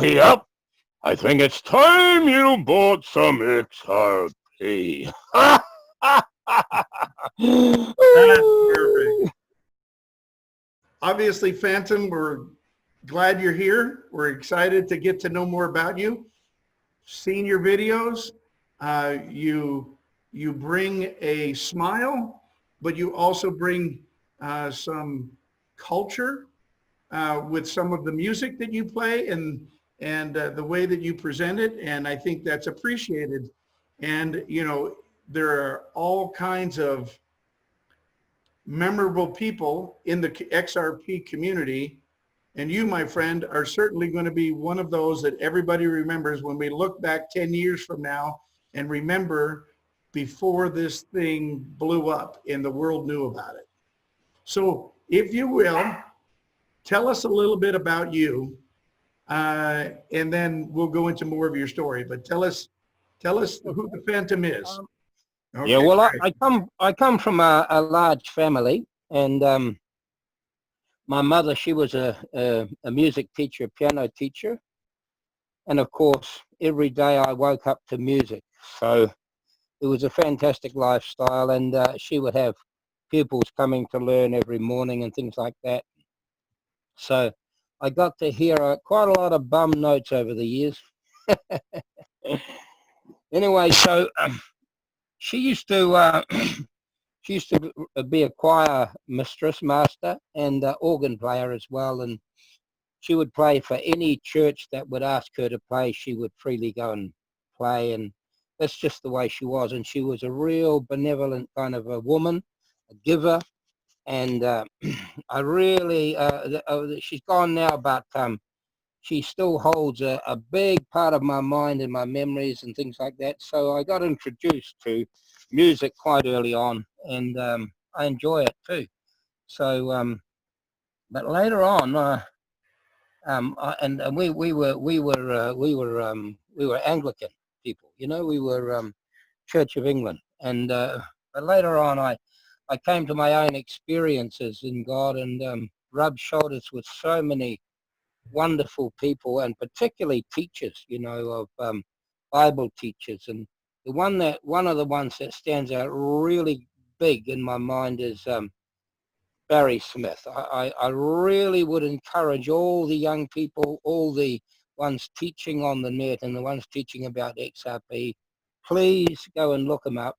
Yep. I think it's time you bought some XRP. That's perfect. Obviously, Phantom, we're glad you're here. We're excited to get to know more about you. Seen your videos. You bring a smile, but you also bring some culture with some of the music that you play and the way that you present it. And I think that's appreciated. And, you know, there are all kinds of memorable people in the XRP community. And you, my friend, are certainly going to be one of those that everybody remembers when we look back 10 years from now and remember before this thing blew up and the world knew about it. So if you will, tell us a little bit about you, and then we'll go into more of your story. But tell us who the Phantom is. Okay, yeah, well, I come from a large family, and my mother, she was a music teacher, a piano teacher, and of course, every day I woke up to music. So it was a fantastic lifestyle, and she would have pupils coming to learn every morning and things like that. So I got to hear quite a lot of bum notes over the years. Anyway, so she used to be a choir master, and organ player as well. And she would play for any church that would ask her to play. She would freely go and play, and that's just the way she was. And she was a real benevolent kind of a woman, a giver. And I really, she's gone now, but she still holds a big part of my mind and my memories and things like that. So I got introduced to music quite early on, and I enjoy it too. So, but later on, we were Anglican people, you know, we were Church of England, and but later on, I came to my own experiences in God, and rubbed shoulders with so many wonderful people, and particularly teachers, you know, of Bible teachers. And one of the ones that stands out really big in my mind is Barry Smith. I really would encourage all the young people, all the ones teaching on the net and the ones teaching about XRP, please go and look him up.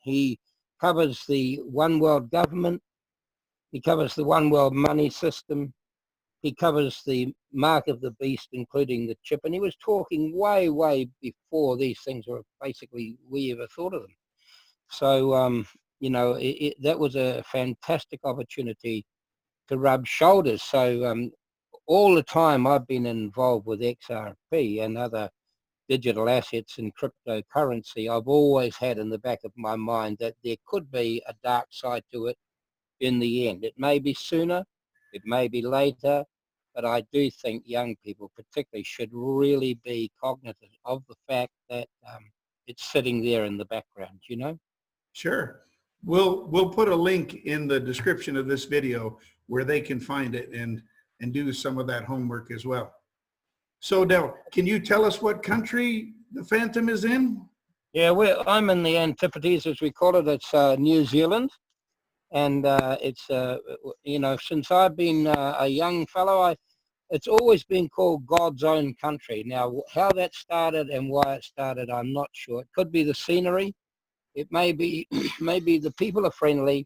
He covers the one world government. He covers the one world money system. He covers the mark of the beast, including the chip. And he was talking way, way before these things were basically we ever thought of them. So, you know, that was a fantastic opportunity to rub shoulders. So all the time I've been involved with XRP and other digital assets and cryptocurrency, I've always had in the back of my mind that there could be a dark side to it in the end. It may be sooner, it may be later, but I do think young people particularly should really be cognizant of the fact that it's sitting there in the background, you know? Sure. We'll put a link in the description of this video where they can find it and do some of that homework as well. So now, can you tell us what country the Phantom is in? Yeah, I'm in the Antipodes, as we call it. It's New Zealand. And it's, you know, since I've been a young fellow, it's always been called God's own country. Now, how that started and why it started, I'm not sure. It could be the scenery. It may be, maybe the people are friendly.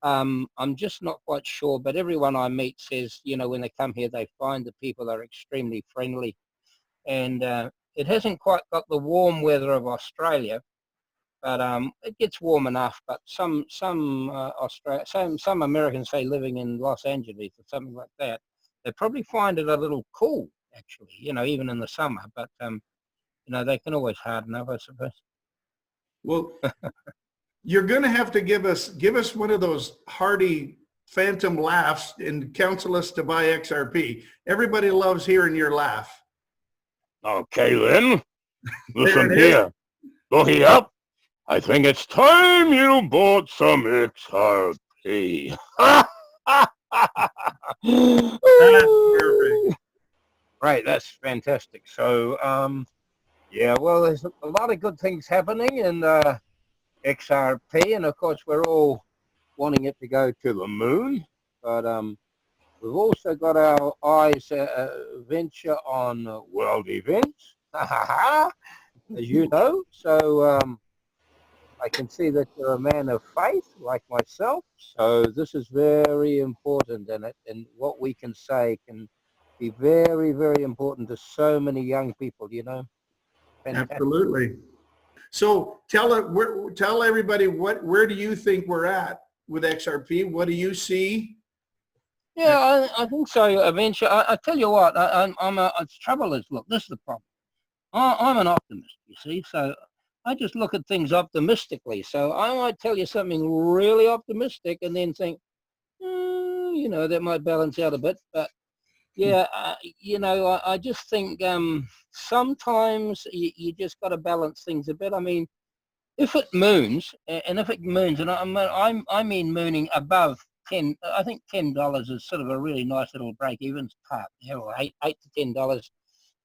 I'm just not quite sure, but everyone I meet says, you know, when they come here, they find the people are extremely friendly. And it hasn't quite got the warm weather of Australia, but it gets warm enough. But some Americans, say living in Los Angeles or something like that, they probably find it a little cool, actually, you know, even in the summer. But you know, they can always harden up, I suppose. Well, you're going to have to give us one of those hearty Phantom laughs and counsel us to buy XRP. Everybody loves hearing your laugh. Okay, then. Listen here. Yep. I think it's time you bought some XRP. That's perfect. Great, that's fantastic. So, yeah, well, there's a lot of good things happening in XRP, and of course, we're all wanting it to go to the moon, but we've also got our eyes venture on world events, as you know. So I can see that you're a man of faith like myself. So this is very important, and what we can say can be very, very important to so many young people, you know. Fantastic. Absolutely. So tell everybody where do you think we're at with XRP? What do you see? Yeah, I think so. Eventually, I tell you what, the trouble is, look, this is the problem. I'm an optimist, you see, so I just look at things optimistically. So I might tell you something really optimistic and then think, you know, that might balance out a bit. But yeah, you know, I just think sometimes you just got to balance things a bit. I mean, if it moons, and if it moons, and I mean mooning above 10, I think $10 is sort of a really nice little break-even part, you know, eight to $10.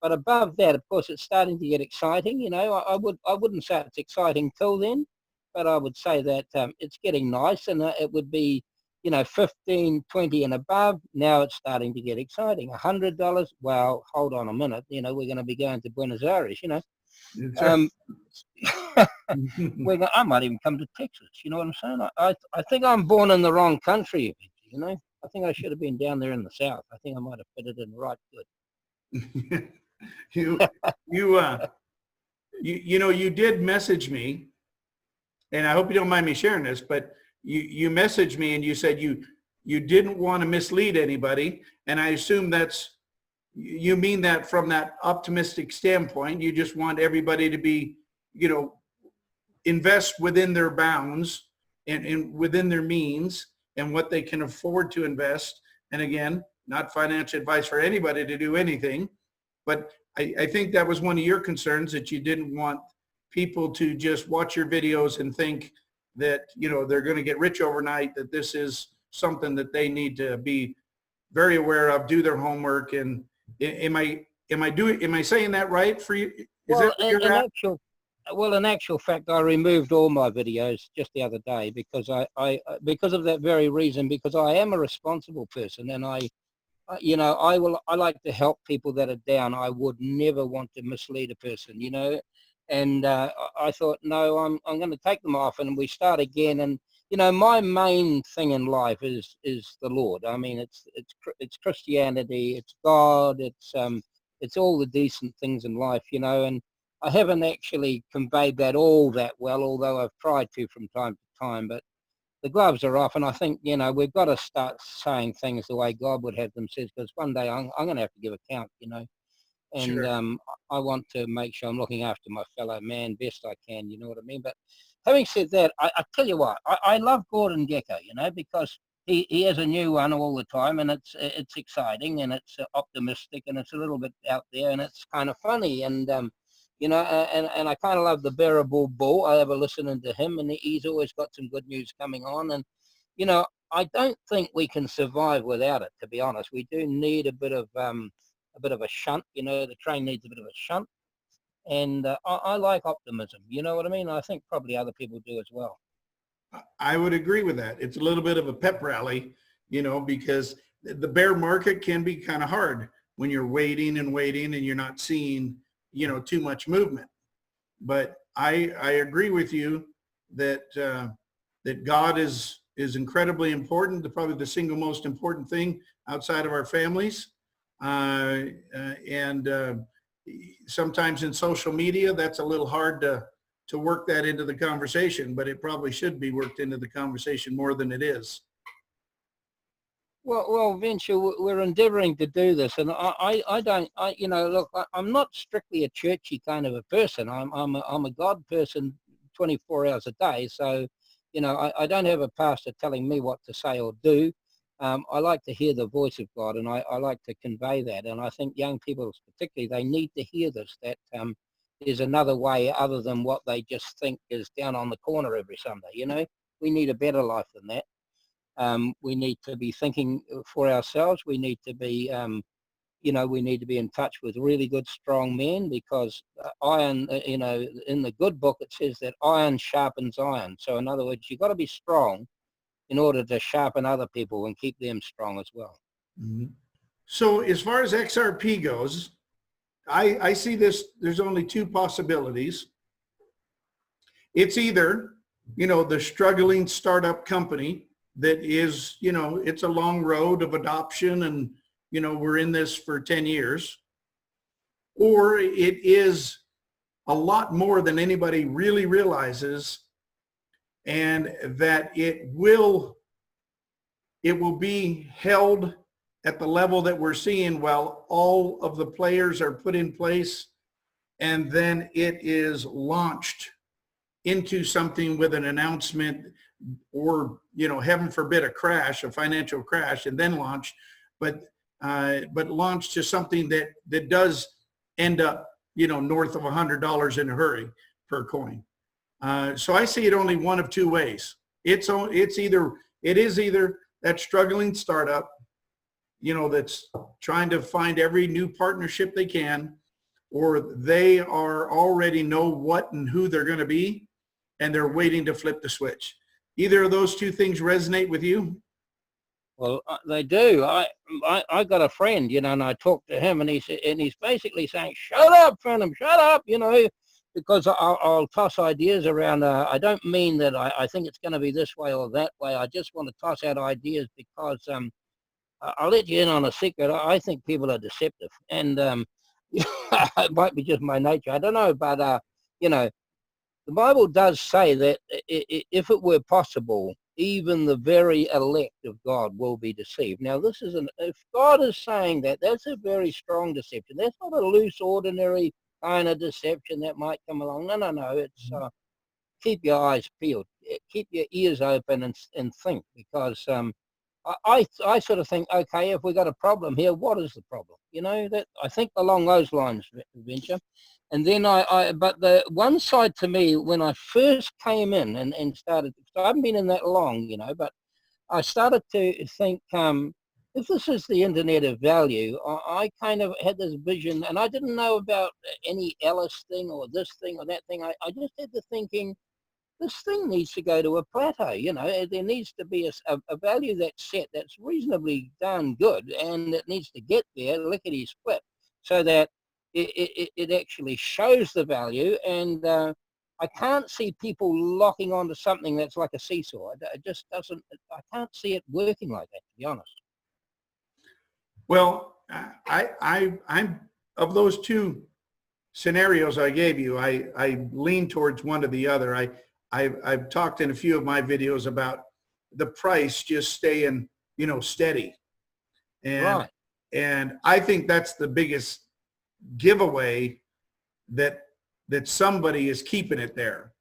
But above that, of course, it's starting to get exciting. You know, I wouldn't say it's exciting till then, but I would say that it's getting nice, and it would be, you know, 15, 20 and above. Now it's starting to get exciting. $100. Well, hold on a minute. You know, we're going to be going to Buenos Aires. You know, That's right. um, I might even come to Texas. You know what I'm saying? I think I'm born in the wrong country. You know, I think I should have been down there in the South. I think I might have fitted in right good. you you you know, you did message me, and I hope you don't mind me sharing this, but you messaged me and you said you didn't want to mislead anybody, and I assume you mean that from that optimistic standpoint. You just want everybody to be, you know, invest within their bounds and within their means and what they can afford to invest. And again, not financial advice for anybody to do anything, but I think that was one of your concerns, that you didn't want people to just watch your videos and think that, you know, they're going to get rich overnight, that this is something that they need to be very aware of, do their homework. And am I saying that right for you? Is that Well, where you're at? in actual fact, I removed all my videos just the other day because because of that very reason, because I am a responsible person, and you know, I like to help people that are down. I would never want to mislead a person, you know, and I thought, no, I'm going to take them off and we start again. And, you know, my main thing in life is the Lord. I mean, it's Christianity, it's God, it's all the decent things in life, you know, and I haven't actually conveyed that all that well, although I've tried to from time to time. But the gloves are off, and I think, you know, we've got to start saying things the way God would have them said, because one day I'm going to have to give account, you know, and Sure. I want to make sure I'm looking after my fellow man best I can, you know what I mean? But having said that, I tell you what, I love Gordon Gecko, you know, because he has a new one all the time, and it's exciting, and it's optimistic, and it's a little bit out there, and it's kind of funny, and you know, and I kind of love the Bearable Bull. I ever listening to him, and he's always got some good news coming on. And, you know, I don't think we can survive without it, to be honest. We do need a bit of a shunt. You know, the train needs a bit of a shunt. And I like optimism. You know what I mean? I think probably other people do as well. I would agree with that. It's a little bit of a pep rally, you know, because the bear market can be kind of hard when you're waiting and waiting and you're not seeing, you know, too much movement. But I agree with you that that God is incredibly important, probably the single most important thing outside of our families. And sometimes in social media, that's a little hard to work that into the conversation, but it probably should be worked into the conversation more than it is. Well, Vince, we're endeavoring to do this, and I don't, you know, look, I'm not strictly a churchy kind of a person. I'm a God person, 24 hours a day. So, you know, I don't have a pastor telling me what to say or do. I like to hear the voice of God, and I like to convey that. And I think young people, particularly, they need to hear this. That there's another way other than what they just think is down on the corner every Sunday. You know, we need a better life than that. We need to be thinking for ourselves. We need to be, we need to be in touch with really good, strong men, because iron, in the good book, it says that iron sharpens iron. So in other words, you've got to be strong in order to sharpen other people and keep them strong as well. Mhm. So as far as XRP goes, I see this, there's only two possibilities. It's either, the struggling startup company that is, it's a long road of adoption and, we're in this for 10 years, or it is a lot more than anybody really realizes, and that it will be held at the level that we're seeing while all of the players are put in place, and then it is launched into something with an announcement, or heaven forbid a crash, a financial crash, and then launch, but launch to something that does end up north of $100 in a hurry per coin. So I see it only one of two ways. It is either that struggling startup, that's trying to find every new partnership they can, or they are already know what and who they're going to be, and they're waiting to flip the switch. Either of those two things resonate with you? Well, they do. I got a friend, and I talked to him, and he's basically saying, "Shut up, Phantom, shut up," because I'll toss ideas around. I don't mean that I think it's going to be this way or that way. I just want to toss out ideas because I'll let you in on a secret. I think people are deceptive, and it might be just my nature. I don't know, but the Bible does say that if it were possible, even the very elect of God will be deceived. Now, if God is saying that, that's a very strong deception. That's not a loose, ordinary kind of deception that might come along. No. It's keep your eyes peeled, keep your ears open, and think, because I sort of think, okay, if we got a problem here, what is the problem? That I think along those lines, Venture. And then but the one side to me, when I first came in and started, so I haven't been in that long, but I started to think, if this is the internet of value, I kind of had this vision, and I didn't know about any Ellis thing or this thing or that thing. I just had the thinking, this thing needs to go to a plateau. There needs to be a value that's set that's reasonably darn good, and it needs to get there lickety split, so that it actually shows the value. And I can't see people locking onto something that's like a seesaw. It just doesn't. I can't see it working like that, to be honest. Well, I'm of those two scenarios I gave you, I lean towards one or the other. I've talked in a few of my videos about the price just staying, steady. And, right. And I think that's the biggest giveaway that somebody is keeping it there,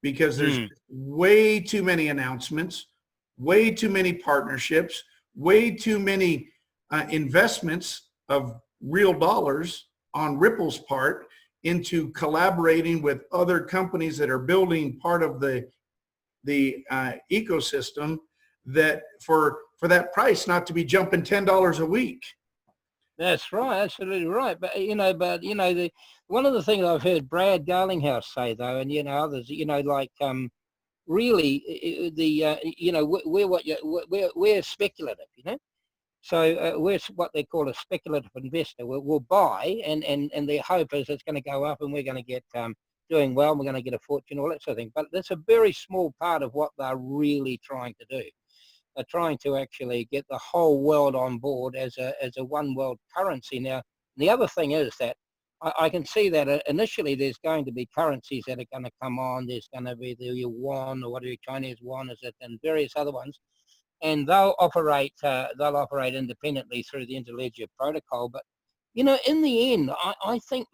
because there's way too many announcements, way too many partnerships, way too many investments of real dollars on Ripple's part into collaborating with other companies that are building part of the ecosystem, that for that price not to be jumping $10 a week. That's right, absolutely right. But one of the things I've heard Brad Garlinghouse say, though, and others, like really we're speculative, So we're what they call a speculative investor. We'll buy, and their hope is it's going to go up, and we're going to get doing well, and we're going to get a fortune, all that sort of thing. But that's a very small part of what they're really trying to do. They're trying to actually get the whole world on board as a one world currency. Now, the other thing is that I can see that initially there's going to be currencies that are going to come on. There's going to be the yuan, or whatever, Chinese yuan is it, and various other ones. And they'll operate independently through the interledger protocol. But in the end, I think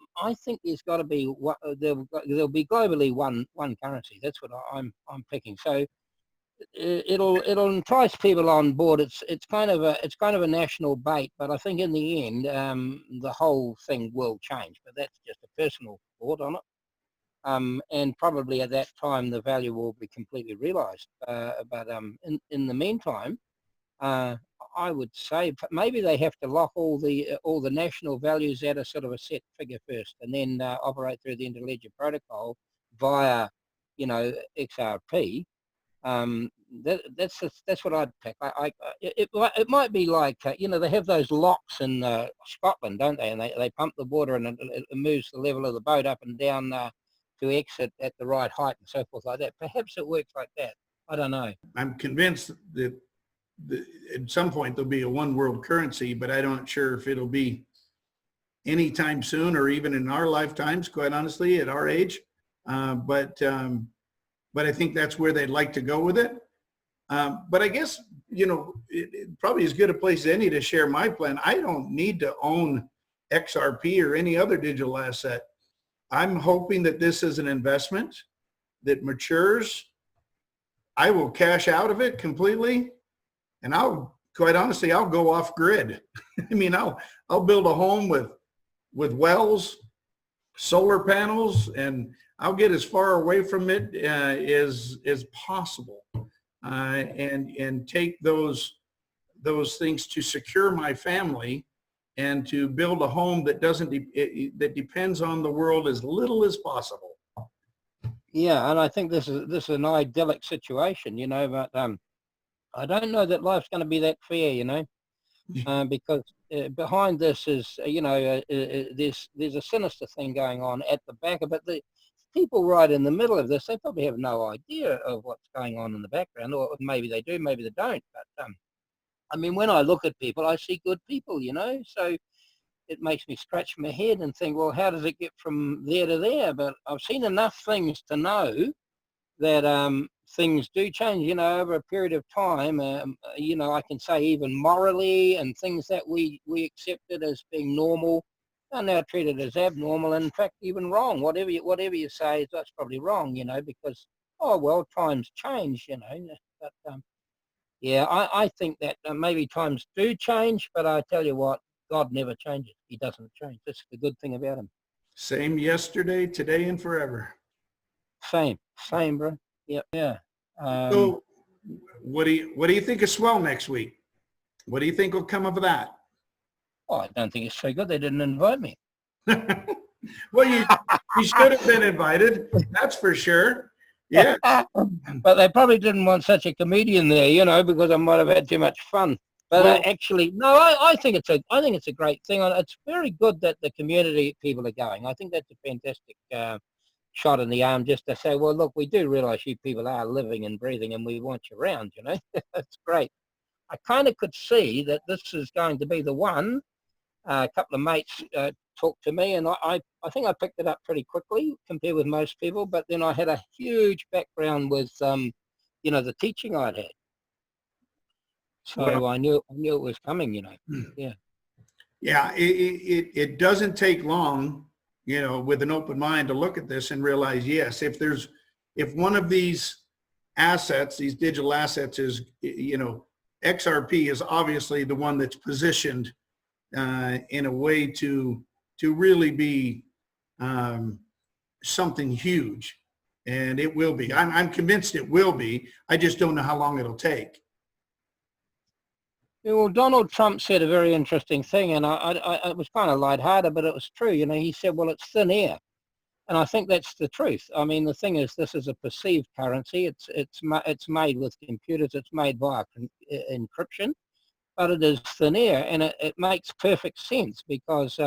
there's got to be there'll be globally one currency. That's what I'm picking. So it'll entice people on board. It's kind of a national bait. But I think in the end, the whole thing will change. But that's just a personal thought on it. And probably at that time the value will be completely realized. But in the meantime, I would say maybe they have to lock all the national values at a sort of a set figure first, and then operate through the interledger protocol via, XRP. That's what I'd pick. It might be like they have those locks in Scotland, don't they? And they pump the water and it moves the level of the boat up and down to exit at the right height and so forth like that. Perhaps it works like that. I don't know. I'm convinced that at some point there'll be a one world currency, but I'm not sure if it'll be anytime soon or even in our lifetimes, quite honestly, at our age. But I think that's where they'd like to go with it. But I guess, it probably as good a place as any to share my plan. I don't need to own XRP or any other digital asset. I'm hoping that this is an investment that matures. I will cash out of it completely. And quite honestly, I'll go off grid. I mean, I'll build a home with wells, solar panels, and I'll get as far away from it as possible, and take those things to secure my family and to build a home that that depends on the world as little as possible. Yeah, and I think this is an idyllic situation, but I don't know that life's going to be that fair, because behind this is, there's a sinister thing going on at the back of it. The people right in the middle of this, they probably have no idea of what's going on in the background, or maybe they do, maybe they don't. But I mean, when I look at people, I see good people, so it makes me scratch my head and think, well, how does it get from there to there? But I've seen enough things to know that things do change, over a period of time. I can say even morally and things that we accepted as being normal are now treated as abnormal, and in fact even wrong. Whatever you say, that's probably wrong, because times change, But yeah, I think that maybe times do change, but I tell you what, God never changes. He doesn't change. That's the good thing about him. Same yesterday, today, and forever. Same, bro. Yep, yeah. So, what do you think is swell next week? What do you think will come of that? Oh, I don't think it's so good. They didn't invite me. Well, you should have been invited. That's for sure. Yeah. But they probably didn't want such a comedian there, because I might have had too much fun. But actually, no, I think it's a great thing. It's very good that the community people are going. I think that's a fantastic shot in the arm, just to say, well, look, we do realize you people are living and breathing and we want you around, That's great. I kind of could see that this is going to be the one. A couple of mates talked to me, and I think I picked it up pretty quickly compared with most people, but then I had a huge background with, the teaching I'd had. So well, I knew it was coming, Yeah. Yeah, it doesn't take long, with an open mind to look at this and realize, yes, if one of these assets, these digital assets is, XRP is obviously the one that's positioned in a way to really be something huge, and it will be. I'm convinced it will be. I just don't know how long it'll take. Yeah, well, Donald Trump said a very interesting thing, and I was kind of lighthearted, but it was true. He said, well, it's thin air. And I think that's the truth. I mean, the thing is, this is a perceived currency. It's made with computers. It's made via encryption, but it is thin air, and it makes perfect sense because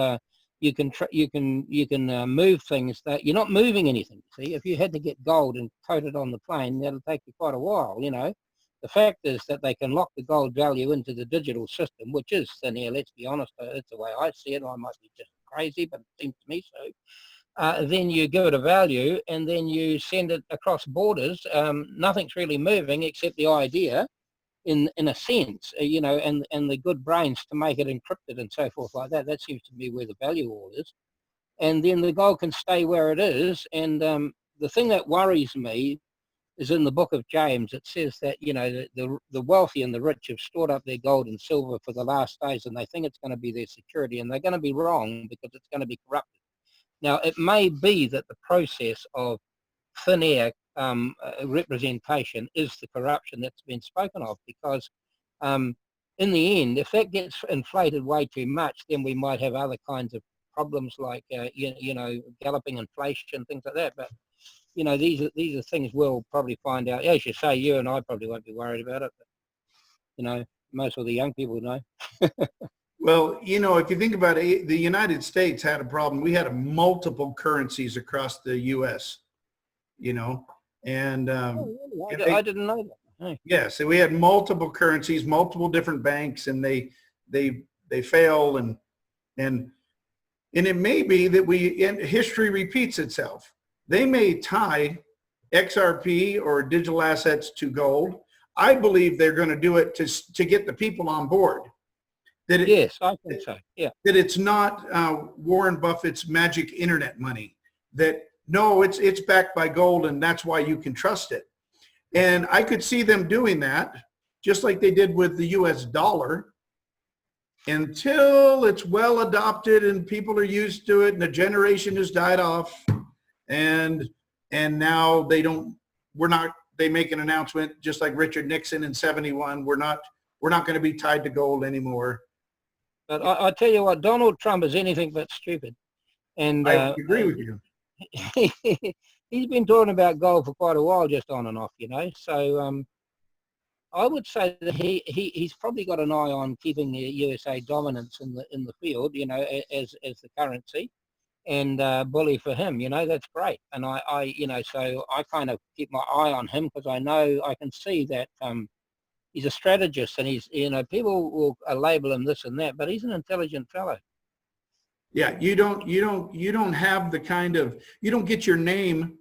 you can move things that you're not moving anything. See, if you had to get gold and coat it on the plane, that'll take you quite a while. The fact is that they can lock the gold value into the digital system, which is thin air. Let's be honest, that's the way I see it. I might be just crazy, but it seems to me so. Then you give it a value, and then you send it across borders. Nothing's really moving except the idea, in a sense, and the good brains to make it encrypted and so forth like that. That seems to be where the value all is. And then the gold can stay where it is. And the thing that worries me is in the book of James. It says that, the wealthy and the rich have stored up their gold and silver for the last days, and they think it's going to be their security, and they're going to be wrong because it's going to be corrupted. Now, it may be that the process of thin air representation is the corruption that's been spoken of, because in the end, if that gets inflated way too much, then we might have other kinds of problems like, you know, galloping inflation, things like that. But, you know, these are things we'll probably find out. As you say, you and I probably won't be worried about it. But, you know, most of the young people know. Well, you know, if you think about it, the United States had a problem. We had multiple currencies across the U.S., you know, and Oh, really? I didn't know that. Hey. yeah, so we had multiple currencies, multiple different banks, and they fail, and it may be that history repeats itself. They may tie XRP or digital assets to gold. I believe they're going to do it to get the people on board. Yes, I think so. Yeah. That it's not Warren Buffett's magic internet money. That no, it's backed by gold, and that's why you can trust it. And I could see them doing that, just like they did with the U.S. dollar, until it's well adopted and people are used to it, and the generation has died off, and now they make an announcement just like Richard Nixon in '71. We're not going to be tied to gold anymore. But I tell you what, Donald Trump is anything but stupid. And I agree with you. He's been talking about gold for quite a while, just on and off, you know. So I would say that he's probably got an eye on keeping the USA dominance in the field, you know, as the currency, and bully for him, you know. That's great. And I you know, so I kind of keep my eye on him because I know I can see that he's a strategist, and he's, you know, people will label him this and that, but he's an intelligent fellow. Yeah, you don't have the kind of, you don't get your name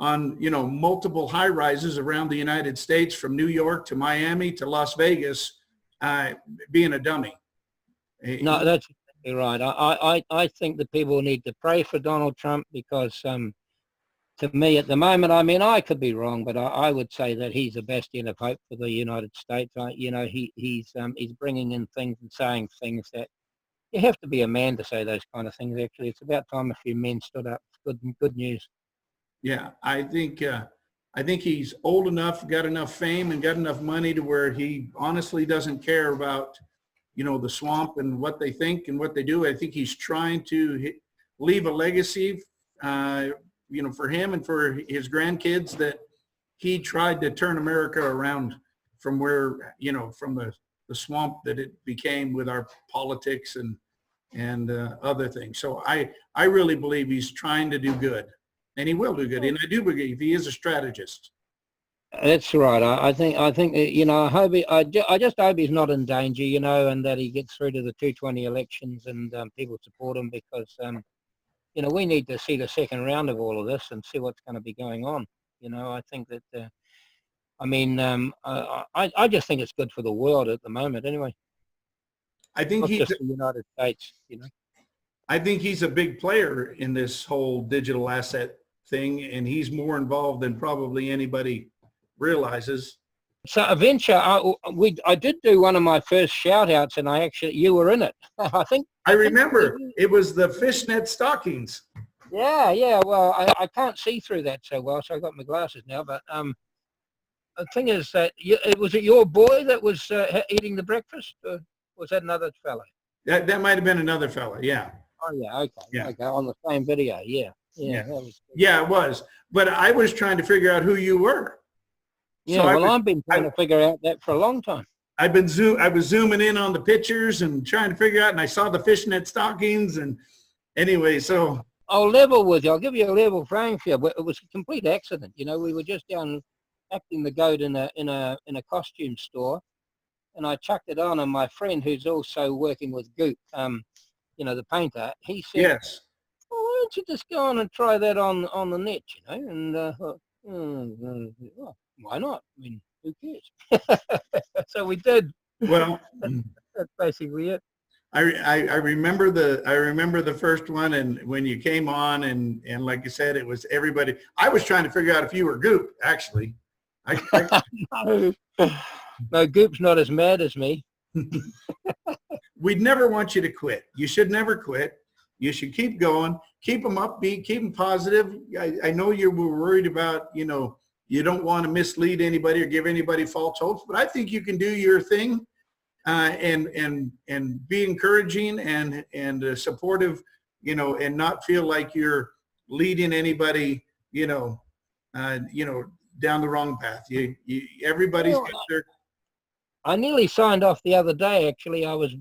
on, you know, multiple high rises around the United States, from New York to Miami to Las Vegas, being a dummy. No, that's exactly right. I think that people need to pray for Donald Trump because to me at the moment, I mean, I could be wrong, but I would say that he's a bastion of hope for the United States. You know, he's bringing in things and saying things that you have to be a man to say those kind of things. Actually, it's about time a few men stood up. It's good news. Yeah, I think he's old enough, got enough fame, and got enough money to where he honestly doesn't care about, you know, the swamp and what they think and what they do. I think he's trying to leave a legacy, you know, for him and for his grandkids, that he tried to turn America around from where, you know, from the swamp that it became with our politics and other things. So I really believe he's trying to do good, and he will do good. And I do believe he is a strategist. That's right. I think you know, I just hope he's not in danger, you know, and that he gets through to the 220 elections and people support him, because you know, we need to see the second round of all of this and see what's going to be going on. You know, I think that I mean, I just think it's good for the world at the moment anyway. I think not just the United States, you know. I think he's a big player in this whole digital asset thing, and he's more involved than probably anybody realizes. So eventually, I did do one of my first shout outs, and you were in it. I remember it was the fishnet stockings. Yeah. Well, I can't see through that so well, so I got my glasses now. But the thing is that was it your boy that was eating the breakfast, or was that another fellow? That might have been another fellow. Yeah. Oh yeah. Okay. Yeah. Okay. On the same video. Yeah. Yeah, it was. But I was trying to figure out who you were. Yeah. So I've been trying to figure out that for a long time. I was zooming in on the pictures and trying to figure out, and I saw the fishnet stockings, and anyway, so. I'll level with you. I'll give you a level playing field. It was a complete accident. You know, we were just down acting the goat in a costume store, and I chucked it on, and my friend who's also working with Goop, you know, the painter, he said, yes, well, why don't you just go on and try that on the net, you know? And well, why not? I mean, who cares? So we did. Well, that's basically it. I remember the first one, and when you came on, and like you said, it was everybody. I was trying to figure out if you were Goop, actually. No, Goop's not as mad as me. We'd never want you to quit. You should never quit. You should keep going, keep them upbeat, keep them positive. I know you were worried about, you know, you don't want to mislead anybody or give anybody false hopes, but I think you can do your thing. and be encouraging and supportive, and not feel like you're leading anybody, down the wrong path. Everybody's Well, got their. I nearly signed off the other day. Actually, I was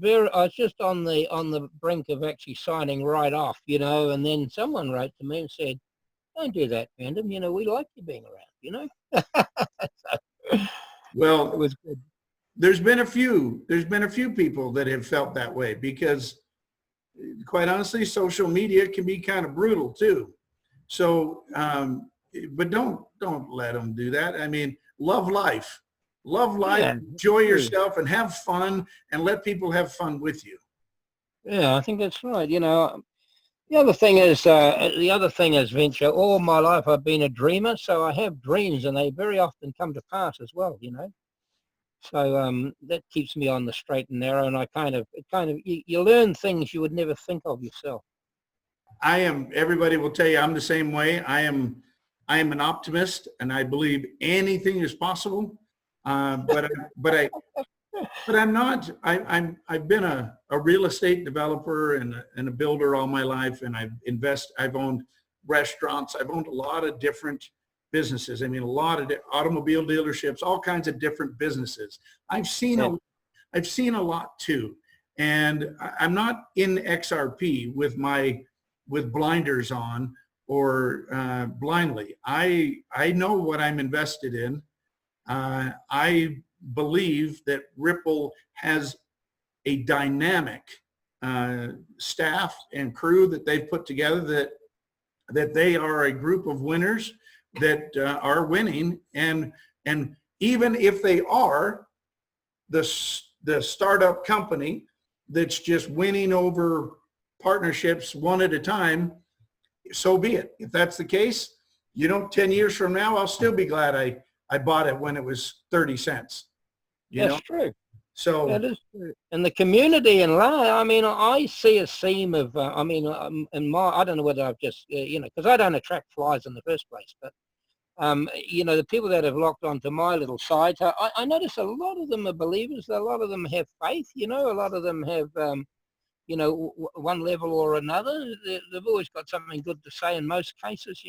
just on the brink of actually signing right off, and then someone wrote to me and said, "Don't do that, Random. We like you being around." So, Well, it was good. there's been a few people that have felt that way, because quite honestly, social media can be kind of brutal too. So, but don't let them do that. I mean, love life, Yeah, enjoy true. yourself, and have fun, and let people have fun with you. Yeah, I think that's right. The other thing is, Venture. All my life I've been a dreamer, so I have dreams, and they very often come to pass as well. So that keeps me on the straight and narrow, and you learn things you would never think of yourself. Everybody will tell you I'm the same way. I am an optimist, and I believe anything is possible. But I'm not. I've been a real estate developer and a builder all my life, and I've owned restaurants. I've owned a lot of different businesses. I mean, a lot of automobile dealerships, all kinds of different businesses. I've seen a lot too, and I'm not in XRP with blinders on or blindly. I know what I'm invested in. I believe that Ripple has a dynamic staff and crew that they've put together, that they are a group of winners that are winning, and even if they are the startup company that's just winning over partnerships one at a time, so be it. If that's the case, 10 years from now, I'll still be glad I bought it when it was 30 cents. That's true. So that is true. And the community in I mean, I see a seam of, I don't know whether I've just, because I don't attract flies in the first place, but, the people that have locked onto my little site, I notice a lot of them are believers. A lot of them have faith, a lot of them have, one level or another. They've always got something good to say in most cases,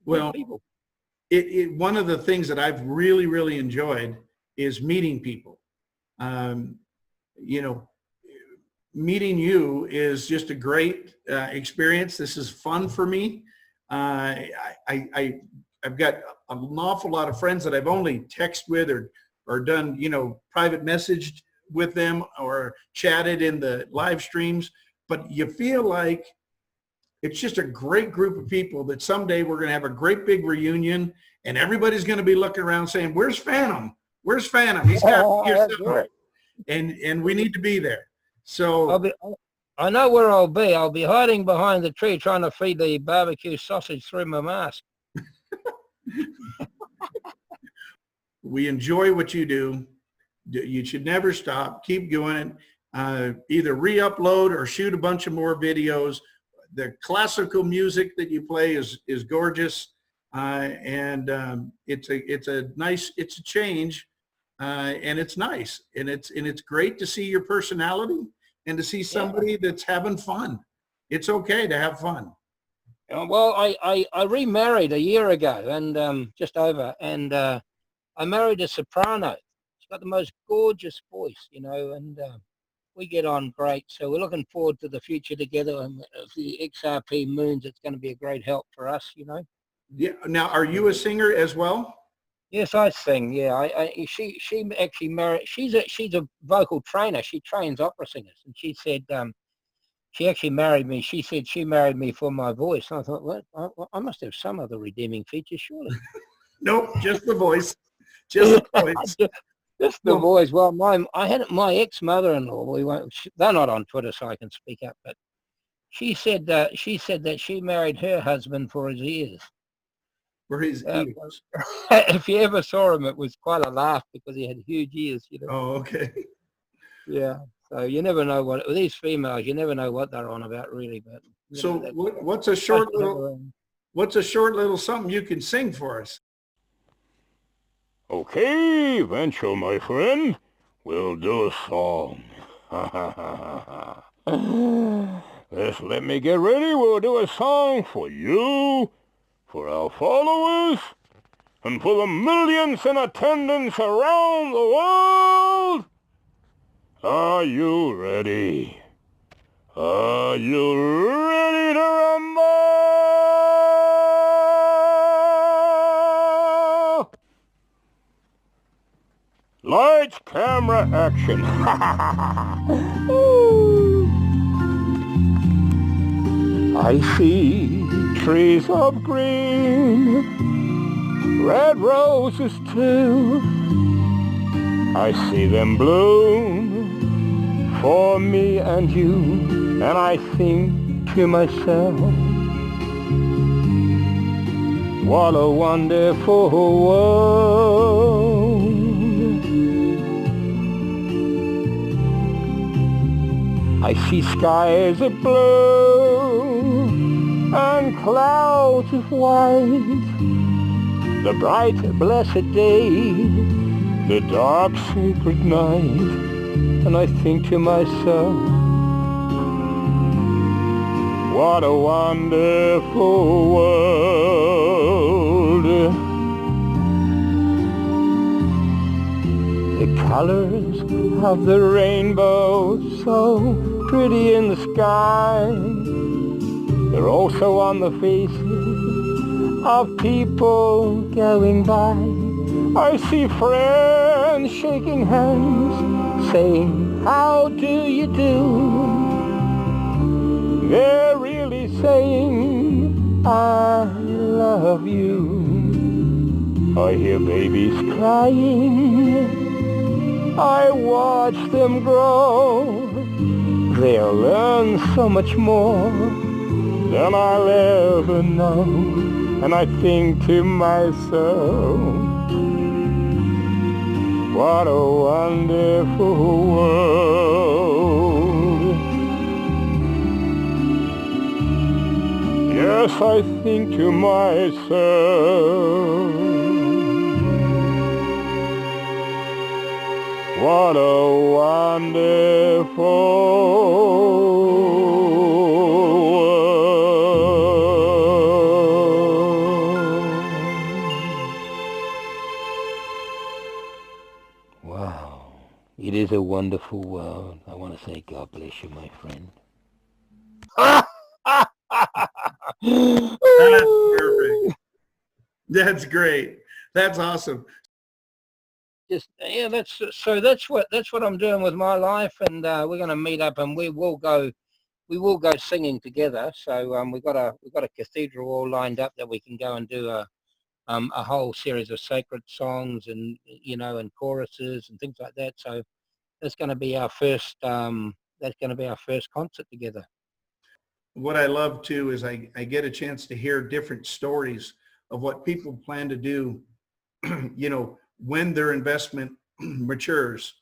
Well, people. One of the things that I've really, really enjoyed is meeting people. Meeting you is just a great experience. This is fun for me. I've got an awful lot of friends that I've only texted with or done, private messaged with them or chatted in the live streams, but you feel like it's just a great group of people that someday we're going to have a great big reunion, and everybody's going to be looking around saying, "Where's Phantom? Where's Phantom? He's got to be here somewhere." And we need to be there. So I know where I'll be. I'll be hiding behind the tree trying to feed the barbecue sausage through my mask. We enjoy what you do. You should never stop. Keep going. Either re-upload or shoot a bunch of more videos. The classical music that you play is gorgeous, and it's a change, and it's nice, and it's great to see your personality and to see somebody that's having fun. It's okay to have fun. Well, I remarried a year ago, and just over, and I married a soprano. She's got the most gorgeous voice, and we get on great. So we're looking forward to the future together, and the XRP moons, it's going to be a great help for us, Yeah. Now, are you a singer as well? Yes, I sing. Yeah, she actually married. She's a vocal trainer. She trains opera singers, and she said she actually married me. She said she married me for my voice. And I thought, well, I must have some other redeeming features, surely. Nope, just the voice. Just the voice. Just the voice. Well, I had my ex-mother-in-law. They're not on Twitter, so I can speak up. But she said that she married her husband for his ears. For his ears. If you ever saw him, it was quite a laugh because he had huge ears. Oh, okay. Yeah. So you never know with these females. You never know what they're on about, really. But so what's a short little something you can sing for us? Okay, Venture, my friend. we'll do a song. Just let me get ready. We'll do a song for you, for our followers, and for the millions in attendance around the world. Are you ready? Are you ready to rumble? Lights, camera, action. I see trees of green, red roses too. I see them bloom for me and you, and I think to myself, what a wonderful world. I see skies of blue and clouds of white, the bright blessed day, the dark sacred night, and I think to myself, what a wonderful world. The colors of the rainbow so pretty in the sky, they're also on the faces of people going by. I see friends shaking hands, saying, how do you do? They're really saying, I love you. I hear babies crying, I watch them grow. They'll learn so much more than I'll ever know. And I think to myself, what a wonderful world. Yes, I think to myself, what a wonderful world. Wow, it is a wonderful world. I want to say God bless you, my friend. That's perfect. That's great. That's awesome. Just yeah, that's what I'm doing with my life, and we're going to meet up, and we will go singing together. So we've got a cathedral all lined up that we can go and do a whole series of sacred songs, and and choruses and things like that. So that's going to be our first concert together. What I love too is I get a chance to hear different stories of what people plan to do, when their investment matures.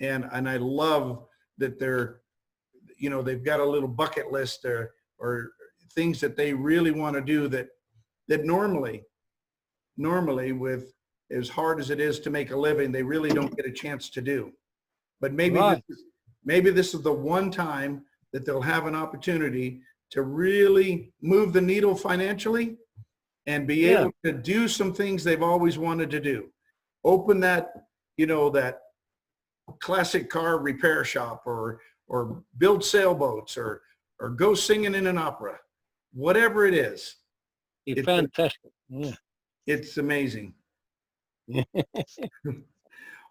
And I love that they've got a little bucket list or things that they really want to do that normally with as hard as it is to make a living, they really don't get a chance to do. But maybe Right. this is the one time that they'll have an opportunity to really move the needle financially and be able to do some things they've always wanted to do. Open that, that classic car repair shop, or build sailboats, or go singing in an opera, whatever it is. It's fantastic. Yeah. It's amazing.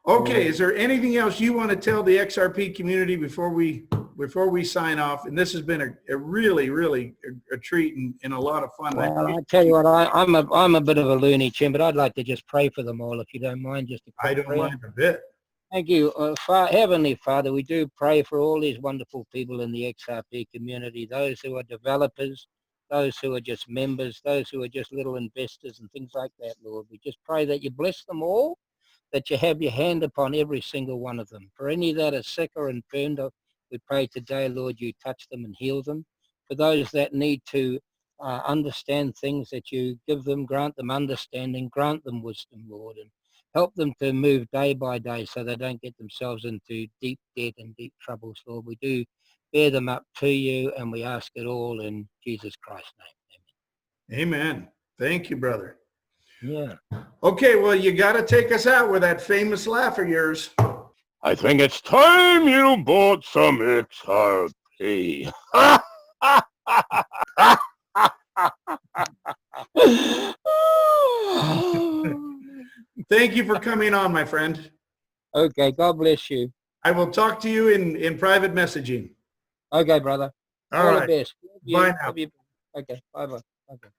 Okay, is there anything else you want to tell the XRP community before we sign off? And this has been a really, really a treat and a lot of fun. Well, I tell you what, I'm a bit of a loony chin, but I'd like to just pray for them all, if you don't mind. Just a quick I don't prayer. mind a bit. Thank you. Heavenly Father, we do pray for all these wonderful people in the XRP community, those who are developers, those who are just members, those who are just little investors and things like that, Lord. We just pray that you bless them all, that you have your hand upon every single one of them. For any that are sick or infirmed, we pray today, Lord, you touch them and heal them. For those that need to understand things, that you give them, grant them understanding, grant them wisdom, Lord. And help them to move day by day so they don't get themselves into deep debt and deep troubles, Lord. We do bear them up to you, and we ask it all in Jesus Christ's name. Amen. Thank you, brother. Yeah. Okay, well, you got to take us out with that famous laugh of yours. I think it's time you bought some XRP. Thank you for coming on, my friend. Okay, God bless you. I will talk to you in private messaging. Okay, brother. All All right. the best. Bye now. Okay, bye-bye. Okay.